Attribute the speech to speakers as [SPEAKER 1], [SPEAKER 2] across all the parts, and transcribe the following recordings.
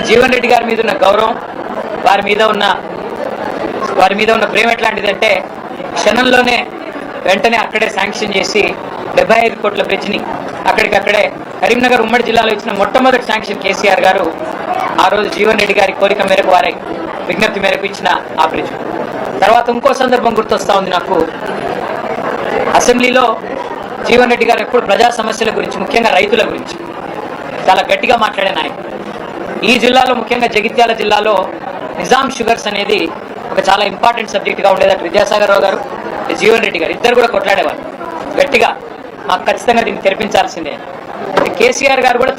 [SPEAKER 1] జీవన్ రెడ్డి గారి మీద ఉన్న గౌరవం, వారి మీద ఉన్న ప్రేమ ఎట్లాంటిదంటే క్షణంలోనే వెంటనే అక్కడే శాంక్షన్ చేసి 75 కోట్ల బ్రిడ్జ్ని అక్కడికక్కడే కరీంనగర్ ఉమ్మడి జిల్లాలో ఇచ్చిన మొట్టమొదటి శాంక్షన్ కేసీఆర్ గారు ఆ రోజు జీవన్ రెడ్డి గారి కోరిక మేరకు, వారి విజ్ఞప్తి మేరకు ఇచ్చిన ఆ బ్రిడ్జ్. తర్వాత ఇంకో సందర్భం గుర్తొస్తా ఉంది నాకు. అసెంబ్లీలో జీవన్ రెడ్డి గారు ఎప్పుడు ప్రజా సమస్యల గురించి, ముఖ్యంగా రైతుల గురించి చాలా గట్టిగా మాట్లాడే నాయకుడు. ఈ జిల్లాలో, ముఖ్యంగా జగిత్యాల జిల్లాలో నిజాం షుగర్స్ అనేది ఒక చాలా ఇంపార్టెంట్ సబ్జెక్ట్గా ఉండేది. అటు విద్యాసాగర్ రావు గారు, జీవన్ రెడ్డి గారు ఇద్దరు కూడా కొట్లాడేవారు గట్టిగా, మాకు ఖచ్చితంగా దీన్ని తెరిపించాల్సిందే. కేసీఆర్ గారు కూడా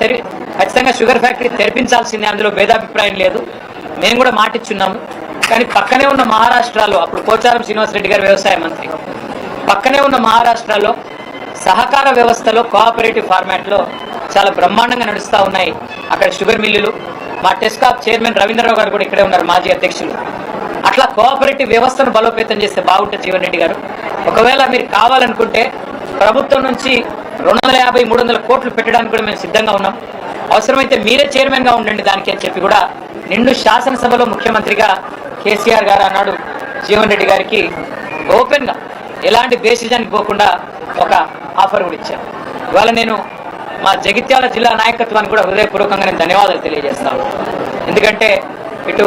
[SPEAKER 1] ఖచ్చితంగా షుగర్ ఫ్యాక్టరీ తెరిపించాల్సిందే, అందులో భేదాభిప్రాయం లేదు, మేము కూడా మాటిచ్చున్నాము. కానీ పక్కనే ఉన్న మహారాష్ట్రలో, అప్పుడు పోచారం శ్రీనివాసరెడ్డి గారు వ్యవసాయ మంత్రి, పక్కనే ఉన్న మహారాష్ట్రలో సహకార వ్యవస్థలో కోఆపరేటివ్ ఫార్మాట్లో చాలా బ్రహ్మాండంగా నడుస్తూ ఉన్నాయి అక్కడ షుగర్ మిల్లులు. మా టెస్కాప్ చైర్మన్ రవీంద్రరావు గారు కూడా ఇక్కడే ఉన్నారు, మాజీ అధ్యక్షులు. అట్లా కోఆపరేటివ్ వ్యవస్థను బలోపేతం చేస్తే బాగుంటుంది జీవన్ రెడ్డి గారు. ఒకవేళ మీరు కావాలనుకుంటే ప్రభుత్వం నుంచి 250-300 కోట్లు పెట్టడానికి కూడా మేము సిద్ధంగా ఉన్నాం. అవసరమైతే మీరే చైర్మన్గా ఉండండి దానికి అని చెప్పి కూడా నిండు శాసనసభలో ముఖ్యమంత్రిగా కేసీఆర్ గారు అన్నాడు జీవన్ రెడ్డి గారికి ఓపెన్గా, ఎలాంటి బేసిజానికి పోకుండా ఒక ఆఫర్ కూడా ఇచ్చాను. ఇవాళ నేను మా జగిత్యాల జిల్లా నాయకత్వానికి కూడా హృదయపూర్వకంగా నేను ధన్యవాదాలు తెలియజేస్తాను. ఎందుకంటే ఇటు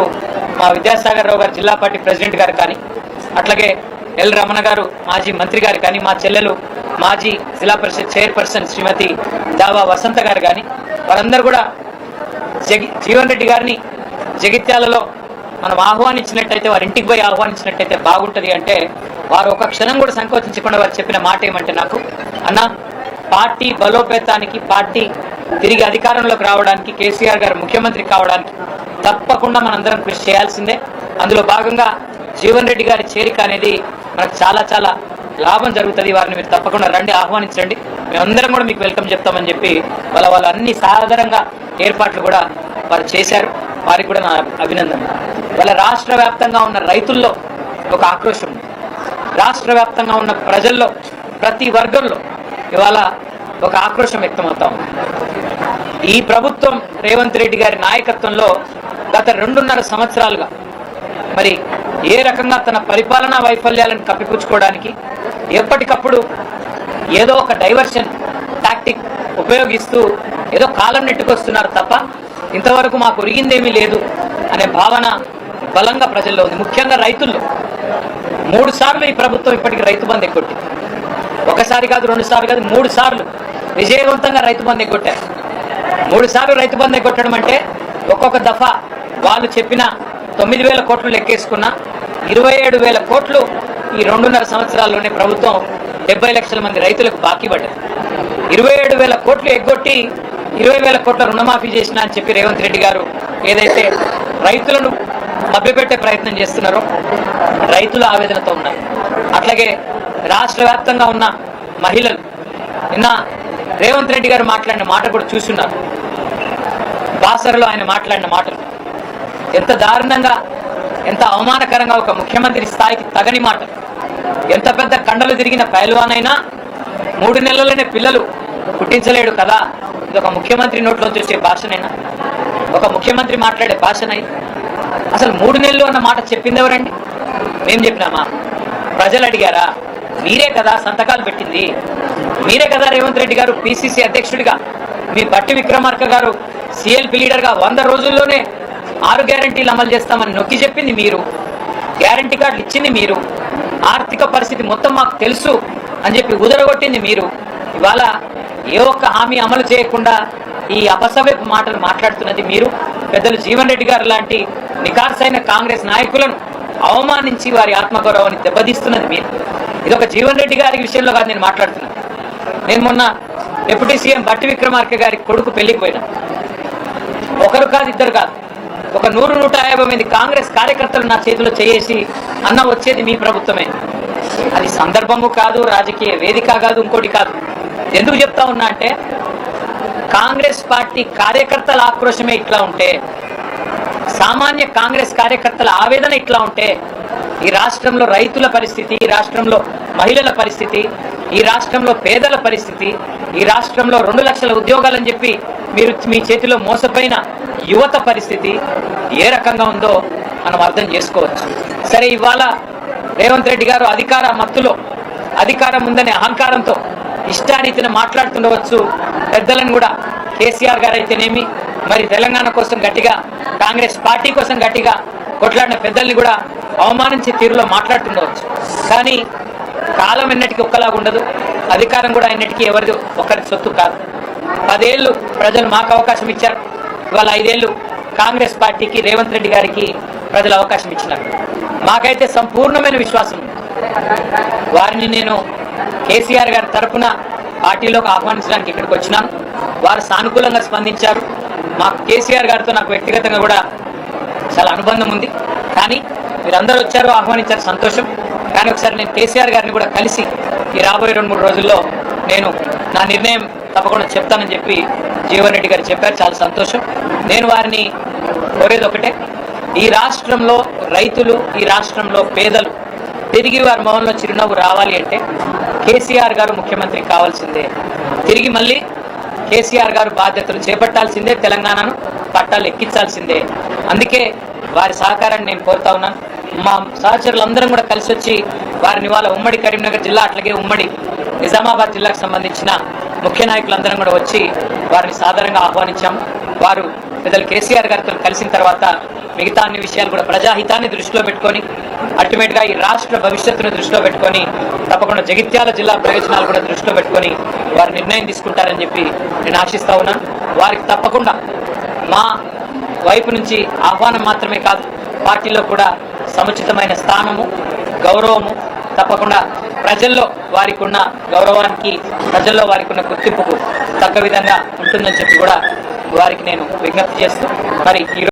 [SPEAKER 1] మా విద్యాసాగర్ రావు గారు జిల్లా పార్టీ ప్రెసిడెంట్ గారు కానీ, అట్లాగే ఎల్ రమణ గారు మాజీ మంత్రి గారు కానీ, మా చెల్లెలు మాజీ జిల్లా పరిషత్ చైర్పర్సన్ శ్రీమతి దావా వసంత గారు కానీ, వారందరూ కూడా జీవన్ రెడ్డి గారిని జగిత్యాలలో మనం ఆహ్వానించినట్టయితే, వారి ఇంటికి పోయి ఆహ్వానించినట్టయితే బాగుంటుంది అంటే, వారు ఒక క్షణం కూడా సంకోచించకుండా వారు చెప్పిన మాట ఏమంటే, నాకు అన్న పార్టీ బలోపేతానికి, పార్టీ తిరిగి అధికారంలోకి రావడానికి, కేసీఆర్ గారు ముఖ్యమంత్రి కావడానికి తప్పకుండా మనందరం కృషి చేయాల్సిందే. అందులో భాగంగా జీవన్ రెడ్డి గారి చేరిక అనేది మనకు చాలా చాలా లాభం జరుగుతుంది. వారిని మీరు తప్పకుండా రండి, ఆహ్వానించండి, మేమందరం కూడా మీకు వెల్కమ్ చెప్తామని చెప్పి వాళ్ళు అన్ని సాధారణంగా ఏర్పాట్లు కూడా వారు చేశారు. వారికి కూడా నా అభినందన. వాళ్ళ రాష్ట్ర వ్యాప్తంగా ఉన్న రైతుల్లో ఒక ఆక్రోశం ఉంది, రాష్ట్ర వ్యాప్తంగా ఉన్న ప్రజల్లో ప్రతి వర్గంలో ఇవాళ ఒక ఆక్రోశం వ్యక్తమవుతా ఉంది. ఈ ప్రభుత్వం రేవంత్ రెడ్డి గారి నాయకత్వంలో గత 2.5 సంవత్సరాలుగా మరి ఏ రకంగా తన పరిపాలనా వైఫల్యాలను కప్పిపుచ్చుకోవడానికి ఎప్పటికప్పుడు ఏదో ఒక డైవర్షన్ టాక్టిక్ ఉపయోగిస్తూ ఏదో కాలం నెట్టుకొస్తున్నారు తప్ప ఇంతవరకు మాకు ఒరిగిందేమీ లేదు అనే భావన బలంగా ప్రజల్లో ఉంది. ముఖ్యంగా రైతుల్లో 3 సార్లు ఈ ప్రభుత్వం ఇప్పటికి రైతు బంధు ఎగ్గొట్టింది. ఒకసారి కాదు, 2 సార్లు కాదు, 3 సార్లు విజయవంతంగా రైతు బంధు ఎగ్గొట్టారు. 3 సార్లు రైతు బంధు ఎగ్గొట్టడం అంటే ఒక్కొక్క దఫా వాళ్ళు చెప్పిన 9,000 కోట్లు లెక్కేసుకున్న 27,000 కోట్లు ఈ 2.5 సంవత్సరాల్లోనే ప్రభుత్వం 70 లక్షల మంది రైతులకు బాకీ పడ్డారు. 27,000 కోట్లు ఎగ్గొట్టి 20,000 కోట్ల రుణమాఫీ చేసిన అని చెప్పి రేవంత్ రెడ్డి గారు ఏదైతే రైతులను మభ్యపెట్టే ప్రయత్నం చేస్తున్నారో రైతుల ఆవేదనతో ఉన్నారు. అట్లాగే రాష్ట్ర వ్యాప్తంగా ఉన్న మహిళలు నిన్న రేవంత్ రెడ్డి గారు మాట్లాడిన మాట కూడా చూస్తున్నారు. బాసరలో ఆయన మాట్లాడిన మాటలు ఎంత దారుణంగా, ఎంత అవమానకరంగా, ఒక ముఖ్యమంత్రి స్థాయికి తగని మాట. ఎంత పెద్ద కండలు తిరిగిన పైల్వానైనా 3 నెలల్లోనే పిల్లలు పుట్టించలేడు కదా, ఇది ఒక ముఖ్యమంత్రి నోట్లోంచి వచ్చే భాషనైనా, ఒక ముఖ్యమంత్రి మాట్లాడే భాషనై? అసలు 3 నెలలు అన్న మాట చెప్పింది ఎవరండి? మేము చెప్పినామా? ప్రజలు అడిగారా? మీరే కదా సంతకాలు పెట్టింది, మీరే కదా రేవంత్ రెడ్డి గారు పిసిసి అధ్యక్షుడిగా, మీ బట్టి విక్రమార్క గారు సిఎల్పి లీడర్గా 100 రోజుల్లోనే 6 గ్యారంటీలు అమలు చేస్తామని నొక్కి చెప్పింది మీరు, గ్యారంటీ కార్డులు ఇచ్చింది మీరు, ఆర్థిక పరిస్థితి మొత్తం మాకు తెలుసు అని చెప్పి ఉదరగొట్టింది మీరు. ఇవాళ ఏ ఒక్క హామీ అమలు చేయకుండా ఈ అపసవ్యపు మాటలు మాట్లాడుతున్నది మీరు. పెద్దలు జీవన్ రెడ్డి గారు లాంటి నికార్సైన కాంగ్రెస్ నాయకులను అవమానించి వారి ఆత్మగౌరవాన్ని దెబ్బతీస్తున్నది మీరు. ఇది ఒక జీవన్ రెడ్డి గారి విషయంలో కాదు నేను మాట్లాడుతున్నాను. నేను మొన్న డిప్యూటీ సీఎం బట్టి విక్రమార్క గారి కొడుకు పెళ్లికి పోయినా. ఒకరు కాదు, ఇద్దరు కాదు, ఒక 100-150 మంది కాంగ్రెస్ కార్యకర్తలు నా చేతిలో చేసి అన్న వచ్చేది మీ ప్రభుత్వమే. అది సందర్భము కాదు, రాజకీయ వేదిక కాదు, ఇంకోటి కాదు. ఎందుకు చెప్తా ఉన్నా అంటే కాంగ్రెస్ పార్టీ కార్యకర్తల ఆక్రోశమే ఇట్లా ఉంటే, సామాన్య కాంగ్రెస్ కార్యకర్తల ఆవేదన ఇట్లా ఉంటే, ఈ రాష్ట్రంలో రైతుల పరిస్థితి, ఈ రాష్ట్రంలో మహిళల పరిస్థితి, ఈ రాష్ట్రంలో పేదల పరిస్థితి, ఈ రాష్ట్రంలో 2 లక్షల ఉద్యోగాలని చెప్పి మీరు మీ చేతిలో మోసపోయిన యువత పరిస్థితి ఏ రకంగా ఉందో మనం అర్థం చేసుకోవచ్చు. సరే, ఇవాళ రేవంత్ రెడ్డి గారు అధికార మత్తులో, అధికారం ఉందనే అహంకారంతో ఇష్టారీతిన మాట్లాడుతుండవచ్చు. పెద్దలను కూడా కేసీఆర్ గారు అయితేనేమి, మరి తెలంగాణ కోసం గట్టిగా, కాంగ్రెస్ పార్టీ కోసం గట్టిగా కొట్లాడిన పెద్దల్ని కూడా అవమానించే తీరులో మాట్లాడుతుండవచ్చు. కానీ కాలం ఎన్నటికీ ఒక్కలాగా ఉండదు, అధికారం కూడా ఎన్నటికీ ఎవరిది ఒకరి సొత్తు కాదు. 10 ఏళ్ళు ప్రజలు మాకు అవకాశం ఇచ్చారు. ఇవాళ 5 ఏళ్ళు కాంగ్రెస్ పార్టీకి, రేవంత్ రెడ్డి గారికి ప్రజలు అవకాశం ఇచ్చినారు. మాకైతే సంపూర్ణమైన విశ్వాసం ఉంది. వారిని నేను కేసీఆర్ గారి తరఫున పార్టీలోకి ఆహ్వానించడానికి ఇక్కడికి వచ్చినాను. వారు సానుకూలంగా స్పందించారు. మాకు కేసీఆర్ గారితో నాకు వ్యక్తిగతంగా కూడా చాలా అనుబంధం ఉంది. కానీ మీరందరూ వచ్చారు, ఆహ్వానించారు, సంతోషం. కానీ ఒకసారి నేను కేసీఆర్ గారిని కూడా కలిసి ఈ రాబోయే 2-3 రోజుల్లో నేను నా నిర్ణయం తప్పకుండా చెప్తానని చెప్పి జీవన్ రెడ్డి గారు చెప్పారు. చాలా సంతోషం. నేను వారిని కోరేది ఒకటే, ఈ రాష్ట్రంలో రైతులు, ఈ రాష్ట్రంలో పేదలు తిరిగి వారి మొహంలో చిరునవ్వు రావాలి అంటే కేసీఆర్ గారు ముఖ్యమంత్రి కావాల్సిందే. తిరిగి మళ్ళీ కేసీఆర్ గారు బాధ్యతలు చేపట్టాల్సిందే, తెలంగాణను పట్టాలు ఎక్కించాల్సిందే. అందుకే వారి సహకారాన్ని నేను కోరుతా ఉన్నాను. మా సహచరులందరం కూడా కలిసి వచ్చి వారిని వాళ్ళ ఉమ్మడి కరీంనగర్ జిల్లా, అట్లాగే ఉమ్మడి నిజామాబాద్ జిల్లాకు సంబంధించిన ముఖ్య నాయకులందరం కూడా వచ్చి వారిని సాధారణంగా ఆహ్వానించాము. వారు పెద్దలు కేసీఆర్ గారితో కలిసిన తర్వాత మిగతా అన్ని విషయాలు కూడా ప్రజాహితాన్ని దృష్టిలో పెట్టుకొని, అల్టిమేట్గా ఈ రాష్ట్ర భవిష్యత్తును దృష్టిలో పెట్టుకొని, తప్పకుండా జగిత్యాల జిల్లా ప్రయోజనాలు కూడా దృష్టిలో పెట్టుకొని వారు నిర్ణయం తీసుకుంటారని చెప్పి నేను ఆశిస్తా ఉన్నాను. వారికి తప్పకుండా మా వైపు నుంచి ఆహ్వానం మాత్రమే కాదు, పార్టీలో కూడా సముచితమైన స్థానము, గౌరవము, తప్పకుండా ప్రజల్లో వారికి ఉన్న గౌరవానికి, ప్రజల్లో వారికి ఉన్న గుర్తింపుకు తగ్గ విధంగా ఉంటుందని చెప్పి కూడా వారికి నేను విజ్ఞప్తి చేస్తూ, మరి